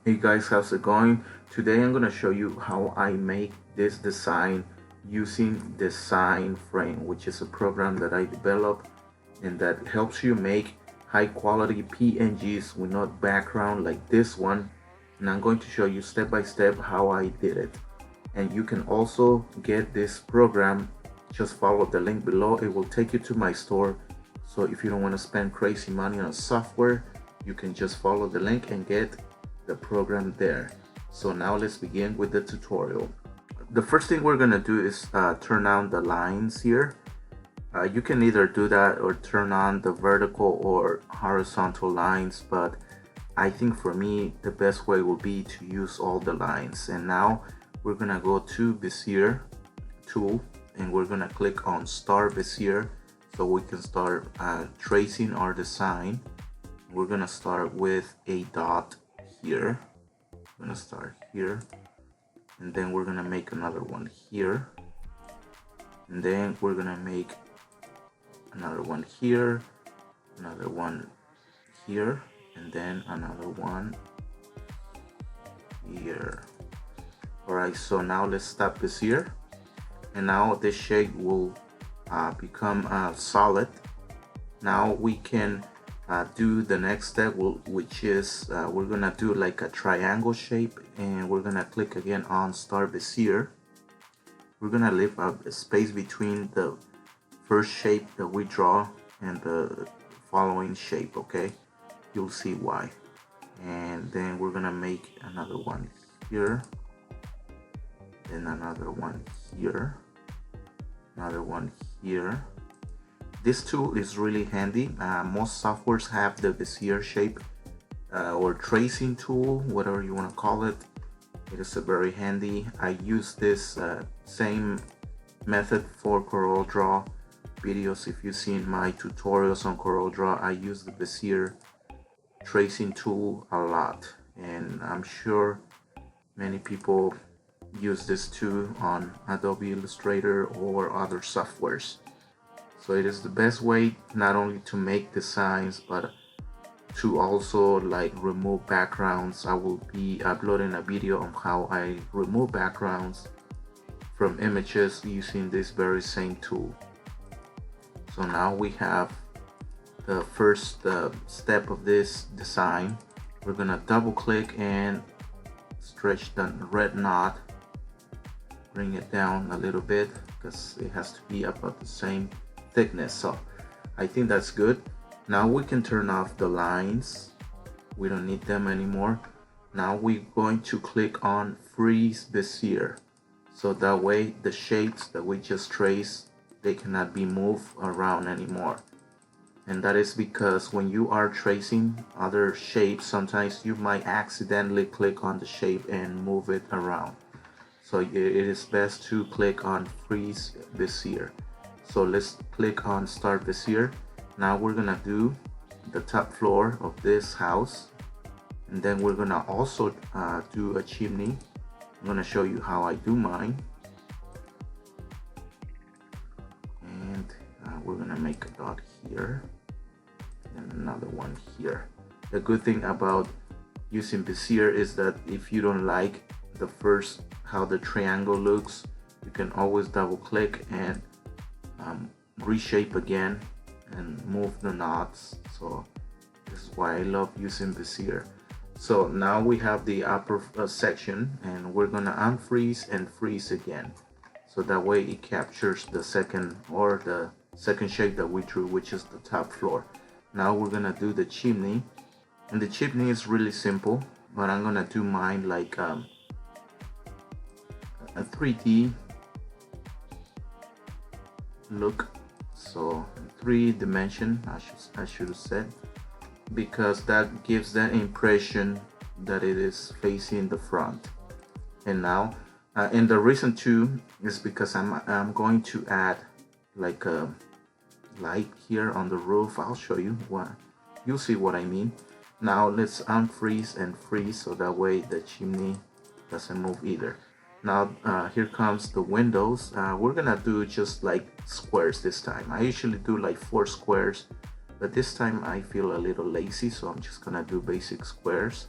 Hey guys, how's it going? Today I'm gonna show you how I make this design using Design Frame, which is a program that I developed and that helps you make high quality PNGs with no background like this one. And I'm going to show you step by step how I did it. And you can also get this program, just follow the link below. It will take you to my store. So if you don't want to spend crazy money on software, you can just follow the link and get the program there. So now let's begin with the tutorial. The first thing we're gonna do is turn on the lines here. You can either do that or turn on the vertical or horizontal lines, but I think for me the best way will be to use all the lines. And now we're gonna go to Bezier tool and we're gonna click on Start Bezier so we can start tracing our design. We're gonna start with a dot here. I'm gonna start here, and then we're gonna make another one here, and then we're gonna make another one here, another one here, and then another one here. Alright, so now let's stop this here, and now this shape will become solid. Now we can do the next step, which is we're gonna do like a triangle shape, and we're gonna click again on Start Bezier. We're gonna leave a space between the first shape that we draw and the following shape, okay? You'll see why. And then we're gonna make another one here, then another one here, another one here. This tool is really handy. Most softwares have the Bezier shape or tracing tool, whatever you want to call it. It is very handy. I use this same method for CorelDRAW videos. If you've seen my tutorials on CorelDRAW, I use the Bezier tracing tool a lot, and I'm sure many people use this too on Adobe Illustrator or other softwares. So it is the best way not only to make designs but to also like remove backgrounds. I will be uploading a video on how I remove backgrounds from images using this very same tool. So now we have the first step of this design. We're gonna double click and stretch the red knot, bring it down a little bit because it has to be about the same thickness. So I think that's good. Now we can turn off the lines. We don't need them anymore. Now we're going to click on Freeze Bezier, so that way the shapes that we just traced, they cannot be moved around anymore. And that is because when you are tracing other shapes, sometimes you might accidentally click on the shape and move it around. So it is best to click on Freeze Bezier. So let's click on Start Bezier. Now we're gonna do the top floor of this house, and then we're gonna also do a chimney. I'm gonna show you how I do mine, and we're gonna make a dot here and another one here. The good thing about using Bezier is that if you don't like the first how the triangle looks, you can always double click and reshape again and move the knots. So this is why I love using Bezier. So now we have the upper section, and we're gonna unfreeze and freeze again, so that way it captures the second shape that we drew, which is the top floor. Now we're gonna do the chimney, and the chimney is really simple, but I'm gonna do mine like a 3D look. So 3D, I should have said, because that gives the impression that it is facing the front. And now in the reason too is because I'm going to add like a light here on the roof. I'll show you what, you'll see what I mean. Now let's unfreeze and freeze, so that way the chimney doesn't move either. Now here comes the windows. We're gonna do just like squares this time. I usually do like 4 squares, but this time I feel a little lazy, so I'm just gonna do basic squares.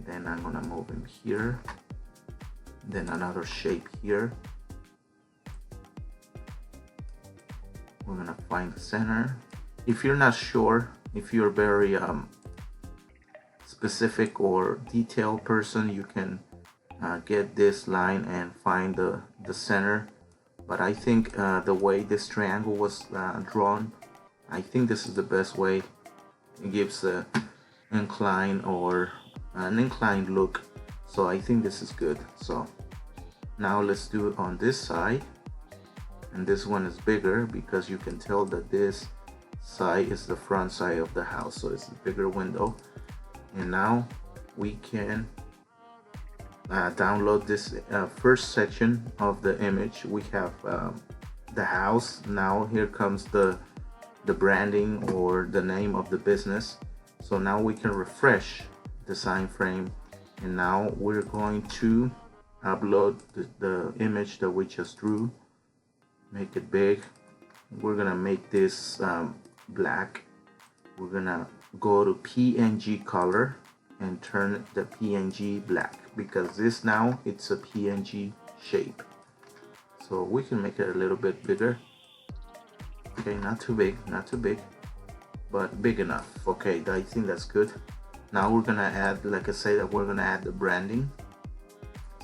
then I'm gonna move him here, then another shape here. We're gonna find the center. If you're not sure, if you're very specific or detailed person, you can get this line and find the center. But I think the way this triangle was drawn, I think this is the best way. It gives a incline or an inclined look, so I think this is good. So now let's do it on this side, and this one is bigger because you can tell that this side is the front side of the house, so it's a bigger window. And now we can download this first section of the image. We have the house. Now here comes the branding or the name of the business. So now we can refresh the sign frame, and now we're going to upload the image that we just drew. Make it big. We're gonna make this black. We're gonna go to PNG color and turn the PNG black, because this now it's a PNG shape. So we can make it a little bit bigger. Okay, not too big, but big enough. Okay, I think that's good. Now we're gonna add, like I said, we're gonna add the branding.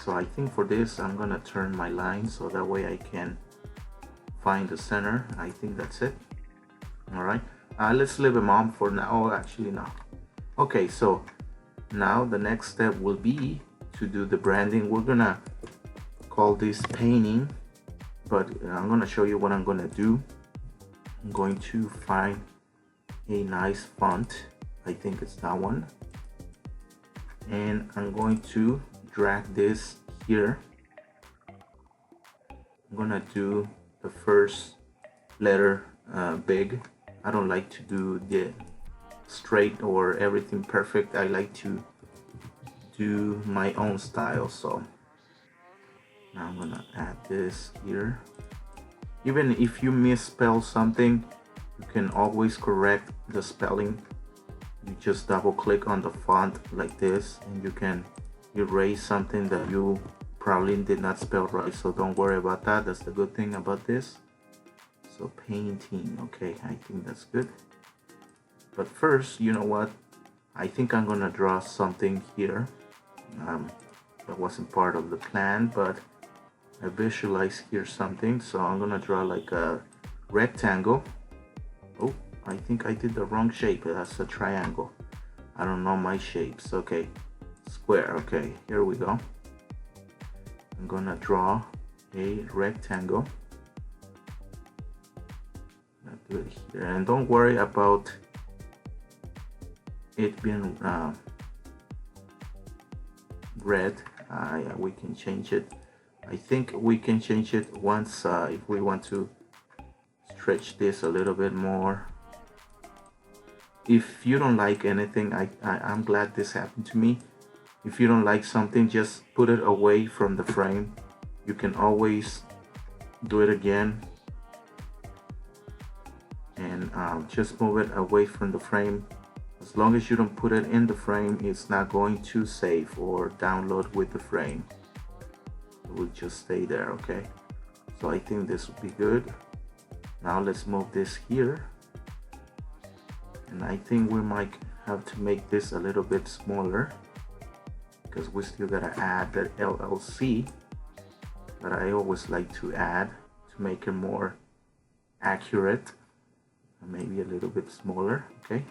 So I think for this I'm gonna turn my line so that way I can find the center. I think that's it. All right, let's leave them on for now. Oh, actually no. Okay, so now the next step will be to do the branding. We're gonna call this painting, but I'm gonna show you what I'm gonna do. I'm going to find a nice font. I think it's that one, and I'm going to drag this here. I'm gonna do the first letter big. I don't like to do the straight or everything perfect. I like to do my own style. So now I'm gonna add this here. Even if you misspell something, you can always correct the spelling. You just double click on the font like this, and you can erase something that you probably did not spell right. So don't worry about that. That's the good thing about this. So painting, okay, I think that's good. But first, you know what? I think I'm gonna draw something here. That wasn't part of the plan, but I visualize here something. So I'm gonna draw like a rectangle. Oh, I think I did the wrong shape. That's a triangle. I don't know my shapes. Okay, square. Okay, here we go. I'm gonna draw a rectangle. I'll do it here, and don't worry about it being red. Yeah, we can change it. I think we can change it once if we want to stretch this a little bit more. If you don't like anything, I'm glad this happened to me. If you don't like something, just put it away from the frame. You can always do it again, and just move it away from the frame. As long as you don't put it in the frame, it's not going to save or download with the frame. It will just stay there. Okay, so I think this will be good. Now let's move this here, and I think we might have to make this a little bit smaller because we still gotta add that LLC that I always like to add to make it more accurate. Maybe a little bit smaller. Okay,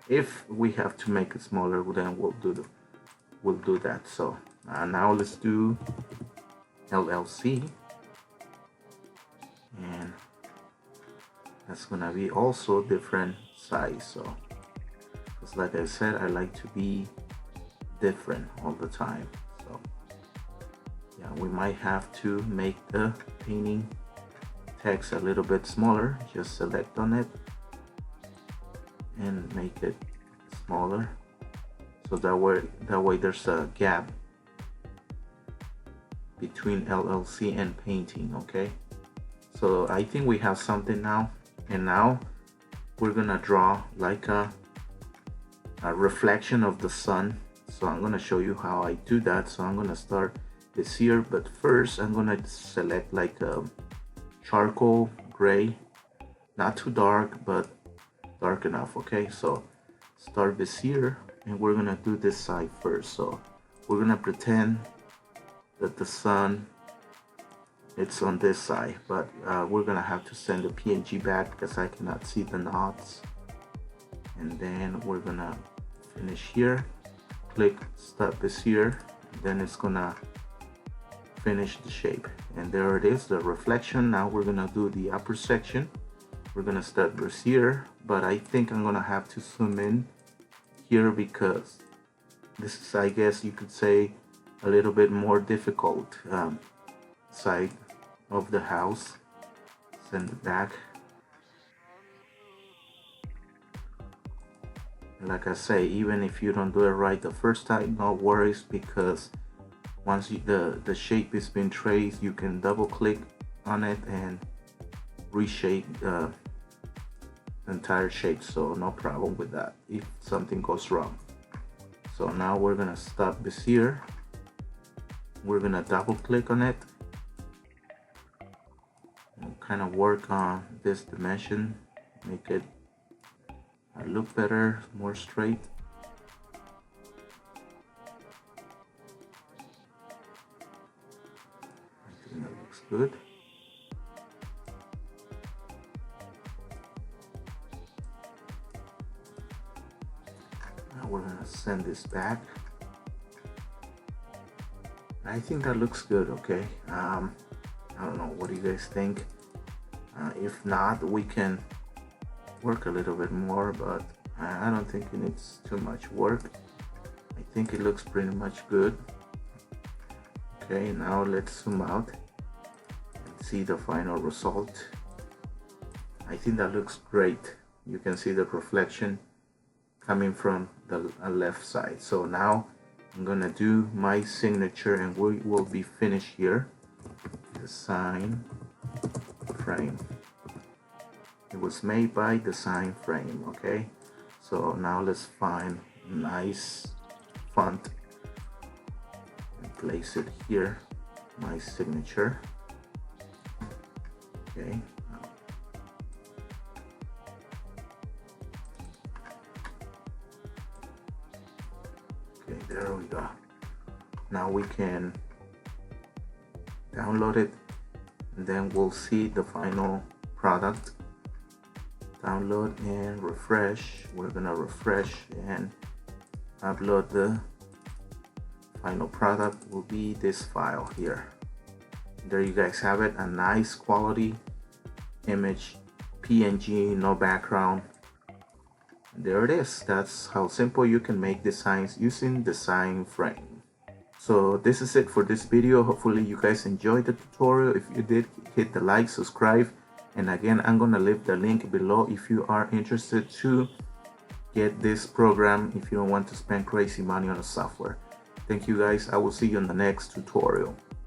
if we have to make it smaller, then we'll do that. So now let's do LLC, and that's gonna be also different size. So because like I said, I like to be different all the time. So yeah, we might have to make the painting text a little bit smaller. Just select on it and make it smaller, so that way there's a gap between LLC and painting. Okay, so I think we have something now, and now we're gonna draw like a reflection of the sun. So I'm gonna show you how I do that. So I'm gonna start bezier, but first I'm gonna select like a charcoal gray, not too dark but dark enough. Okay, so start bezier, and we're gonna do this side first. So we're gonna pretend that the sun, it's on this side, but we're gonna have to send the PNG back because I cannot see the knots. And then we're gonna finish here, click start bezier, then it's gonna finish the shape, and there it is, the reflection. Now we're gonna do the upper section. We're gonna start bezier, but I think I'm gonna have to zoom in here because this is, I guess you could say, a little bit more difficult side of the house. Send it back. Like I say, even if you don't do it right the first time, no worries, because once the shape is been traced, you can double click on it and reshape the entire shape, so no problem with that if something goes wrong. So now we're gonna stop bezier. We're gonna double click on it and kind of work on this dimension, make it look better, more straight. I think that looks good. Now we're gonna send this back. I think that looks good. Okay, I don't know, what do you guys think? If not, we can work a little bit more, but I don't think it needs too much work. I think it looks pretty much good. Okay, now let's zoom out and see the final result. I think that looks great. You can see the reflection coming from the left side. So now I'm gonna do my signature, and we will be finished here. Design frame. It was made by Design Frame. Okay, so now let's find a nice font and place it here, my signature. Okay, okay, there we go. Now we can download it, and then we'll see the final product. Download and refresh. We're gonna refresh and upload. The final product will be this file here. There you guys have it, a nice quality image, PNG, no background. There it is. That's how simple you can make designs using Design Frame. So this is it for this video. Hopefully you guys enjoyed the tutorial. If you did, hit the like, subscribe. And again, I'm gonna leave the link below if you are interested to get this program, if you don't want to spend crazy money on the software. Thank you guys. I will see you in the next tutorial.